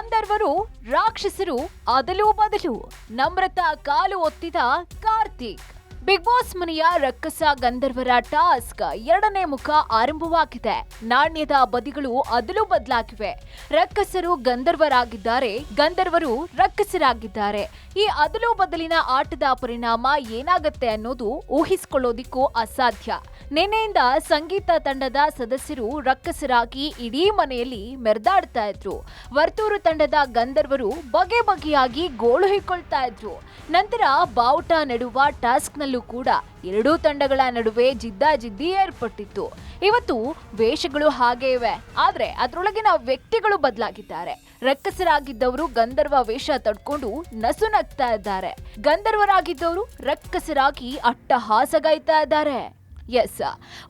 ಗಂಧರ್ವರು ರಾಕ್ಷಸರು ಅದಲು ಬದಲು ನಮ್ರತಾ ಕಾಲು ಒತ್ತಿದ ಕಾರ್ತಿಕ್. ಬಿಗ್ ಬಾಸ್ ಮನೆಯ ರಕ್ಕಸ ಗಂಧರ್ವರ ಟಾಸ್ಕ್ ಎರಡನೇ ಮುಖ ಆರಂಭವಾಗಿದೆ. ನಾಣ್ಯದ ಬದಿಗಳು ಅದಲು ಬದಲಾಗಿವೆ. ರಕ್ಕಸರು ಗಂಧರ್ವರಾಗಿದ್ದಾರೆ, ಗಂಧರ್ವರು ರಕ್ಕಸರಾಗಿದ್ದಾರೆ. ಈ ಅದಲು ಬದಲಿನ ಆಟದ ಪರಿಣಾಮ ಏನಾಗುತ್ತೆ ಅನ್ನೋದು ಊಹಿಸಿಕೊಳ್ಳೋದಿಕ್ಕೂ ಅಸಾಧ್ಯ. ನಿನ್ನೆಯಿಂದ ಸಂಗೀತ ತಂಡದ ಸದಸ್ಯರು ರಕ್ಕಸರಾಗಿ ಇಡೀ ಮನೆಯಲ್ಲಿ ಮೆರೆದಾಡ್ತಾ ಇದ್ರು. ವರ್ತೂರು ತಂಡದ ಗಂಧರ್ವರು ಬಗೆ ಬಗೆಯಾಗಿ ಗೋಳು ಹಿಕ್ಕೊಳ್ತಾ ಇದ್ರು. ನಂತರ ಬಾವುಟ ನೆಡುವ ಟಾಸ್ಕ್ ನಲ್ಲೂ ಕೂಡ ಎರಡೂ ತಂಡಗಳ ನಡುವೆ ಜಿದ್ದಾಜಿದ್ದಿ ಏರ್ಪಟ್ಟಿತ್ತು. ಇವತ್ತು ವೇಷಗಳು ಹಾಗೇ ಇವೆ, ಆದ್ರೆ ಅದರೊಳಗಿನ ವ್ಯಕ್ತಿಗಳು ಬದಲಾಗಿದ್ದಾರೆ. ರಕ್ಕಸರಾಗಿದ್ದವರು ಗಂಧರ್ವ ವೇಷ ತಡ್ಕೊಂಡು ನಸು ನಗ್ತಾ ಇದ್ದಾರೆ. ಗಂಧರ್ವರಾಗಿದ್ದವರು ರಕ್ಕಸರಾಗಿ ಅಟ್ಟಹಾಸಗೈತಾ ಇದ್ದಾರೆ. ಎಸ್,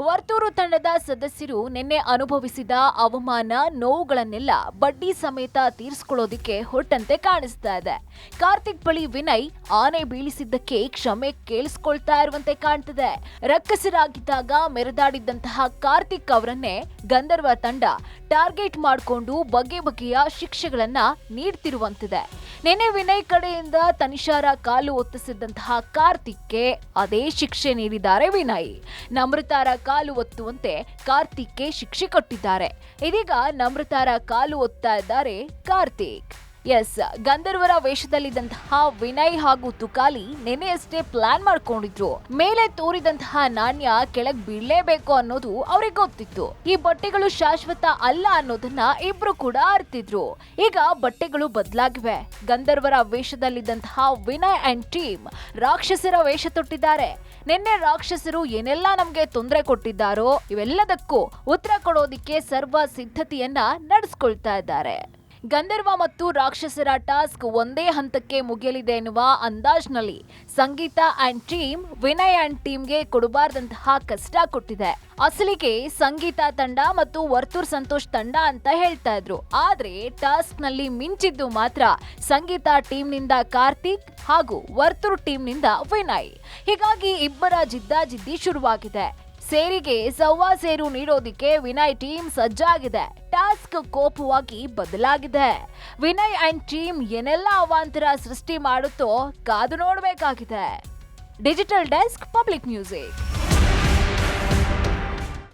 ವರ್ತೂರು ತಂಡದ ಸದಸ್ಯರು ನಿನ್ನೆ ಅನುಭವಿಸಿದ ಅವಮಾನ, ನೋವುಗಳನ್ನೆಲ್ಲ ಬಡ್ಡಿ ಸಮೇತ ತೀರಿಸಿಕೊಳ್ಳೋದಿಕ್ಕೆ ಹೊರಟಂತೆ ಕಾಣಿಸ್ತಾ ಇದೆ. ಕಾರ್ತಿಕ್ ಬಳಿ ವಿನಯ್ ಆನೆ ಬೀಳಿಸಿದ್ದಕ್ಕೆ ಕ್ಷಮೆ ಕೇಳಿಸ್ಕೊಳ್ತಾ ಇರುವಂತೆ ಕಾಣ್ತಿದೆ. ರಕ್ಕಸರಾಗಿದ್ದಾಗ ಮೆರೆದಾಡಿದ್ದಂತಹ ಕಾರ್ತಿಕ್ ಅವರನ್ನೇ ಗಂಧರ್ವ ತಂಡ ಟಾರ್ಗೆಟ್ ಮಾಡಿಕೊಂಡು ಬಗೆ ಬಗೆಯ ಶಿಕ್ಷೆಗಳನ್ನ ನೀಡ್ತಿರುವಂತಿದೆ. ನಿನ್ನೆ ವಿನಯ್ ಕಡೆಯಿಂದ ತನಿಷಾರ ಕಾಲು ಒತ್ತಿಸಿದಂತಹ ಕಾರ್ತಿಕ್ಗೆ ಅದೇ ಶಿಕ್ಷೆ ನೀಡಿದ್ದಾರೆ ವಿನಯ್. ನಮ್ರತಾರ ಕಾಲು ಒತ್ತುವಂತೆ ಕಾರ್ತಿಕ್ಗೆ ಶಿಕ್ಷೆ ಕೊಟ್ಟಿದ್ದಾರೆ. ಇದೀಗ ನಮ್ರತಾರ ಕಾಲು ಒತ್ತಾ ಇದ್ದಾರೆ ಕಾರ್ತಿಕ್. ಎಸ್, ಗಂಧರ್ವರ ವೇಷದಲ್ಲಿದ್ದಂತಹ ವಿನಯ್ ಹಾಗೂ ತುಕಾಲಿ ನಿನ್ನೆಯಷ್ಟೇ ಪ್ಲಾನ್ ಮಾಡ್ಕೊಂಡಿದ್ರು. ಮೇಲೆ ತೋರಿದಂತಹ ನಾಣ್ಯ ಕೆಳಗ್ ಬೀಳಲೇಬೇಕು ಅನ್ನೋದು ಅವ್ರಿಗೆ ಗೊತ್ತಿತ್ತು. ಈ ಬಟ್ಟೆಗಳು ಶಾಶ್ವತ ಅಲ್ಲ ಅನ್ನೋದನ್ನ ಇಬ್ರು ಕೂಡ ಅರ್ತಿದ್ರು. ಈಗ ಬಟ್ಟೆಗಳು ಬದಲಾಗಿವೆ. ಗಂಧರ್ವರ ವೇಷದಲ್ಲಿದ್ದಂತಹ ವಿನಯ್ ಅಂಡ್ ಟೀಮ್ ರಾಕ್ಷಸರ ವೇಷ ತೊಟ್ಟಿದ್ದಾರೆ. ನಿನ್ನೆ ರಾಕ್ಷಸರು ಏನೆಲ್ಲ ನಮ್ಗೆ ತೊಂದರೆ ಕೊಟ್ಟಿದ್ದಾರೋ ಇವೆಲ್ಲದಕ್ಕೂ ಉತ್ತರ ಕೊಡೋದಿಕ್ಕೆ ಸರ್ವ ಸಿದ್ಧತೆಯನ್ನ ನಡೆಸ್ಕೊಳ್ತಾ ಇದ್ದಾರೆ. ಗಂಧರ್ವ ಮತ್ತು ರಾಕ್ಷಸರ ಟಾಸ್ಕ್ ಒಂದೇ ಹಂತಕ್ಕೆ ಮುಗಿಯಲಿದೆ ಎನ್ನುವ ಅಂದಾಜ್ನಲ್ಲಿ ಸಂಗೀತ ಅಂಡ್ ಟೀಮ್ ವಿನಯ್ ಅಂಡ್ ಟೀಮ್ಗೆ ಕೊಡಬಾರ್ದಂತಹ ಕಷ್ಟ ಕೊಟ್ಟಿದೆ. ಅಸಲಿಗೆ ಸಂಗೀತ ತಂಡ ಮತ್ತು ವರ್ತೂರ್ ಸಂತೋಷ್ ತಂಡ ಅಂತ ಹೇಳ್ತಾ ಇದ್ರು. ಆದ್ರೆ ಟಾಸ್ಕ್ ನಲ್ಲಿ ಮಿಂಚಿದ್ದು ಮಾತ್ರ ಸಂಗೀತ ಟೀಮ್ನಿಂದ ಕಾರ್ತಿಕ್ ಹಾಗೂ ವರ್ತೂರ್ ಟೀಮ್ನಿಂದ ವಿನಯ್. ಹೀಗಾಗಿ ಇಬ್ಬರ ಜಿದ್ದಾಜಿದ್ದಿ ಶುರುವಾಗಿದೆ. ಸೇರಿಗೆ ಸವ್ವಾ ಸೇರು ನೀಡೋದಿಕ್ಕೆ ವಿನಯ್ ಟೀಮ್ ಸಜ್ಜಾಗಿದೆ. ಟಾಸ್ಕ್ ಕೋಪವಾಗಿ ಬದಲಾಗಿದೆ. ವಿನಯ್ ಅಂಡ್ ಟೀಮ್ ಏನೆಲ್ಲ ಅವಾಂತರ ಸೃಷ್ಟಿ ಮಾಡುತ್ತೋ ಕಾದು ನೋಡಬೇಕಾಗಿದೆ. Digital desk, public music.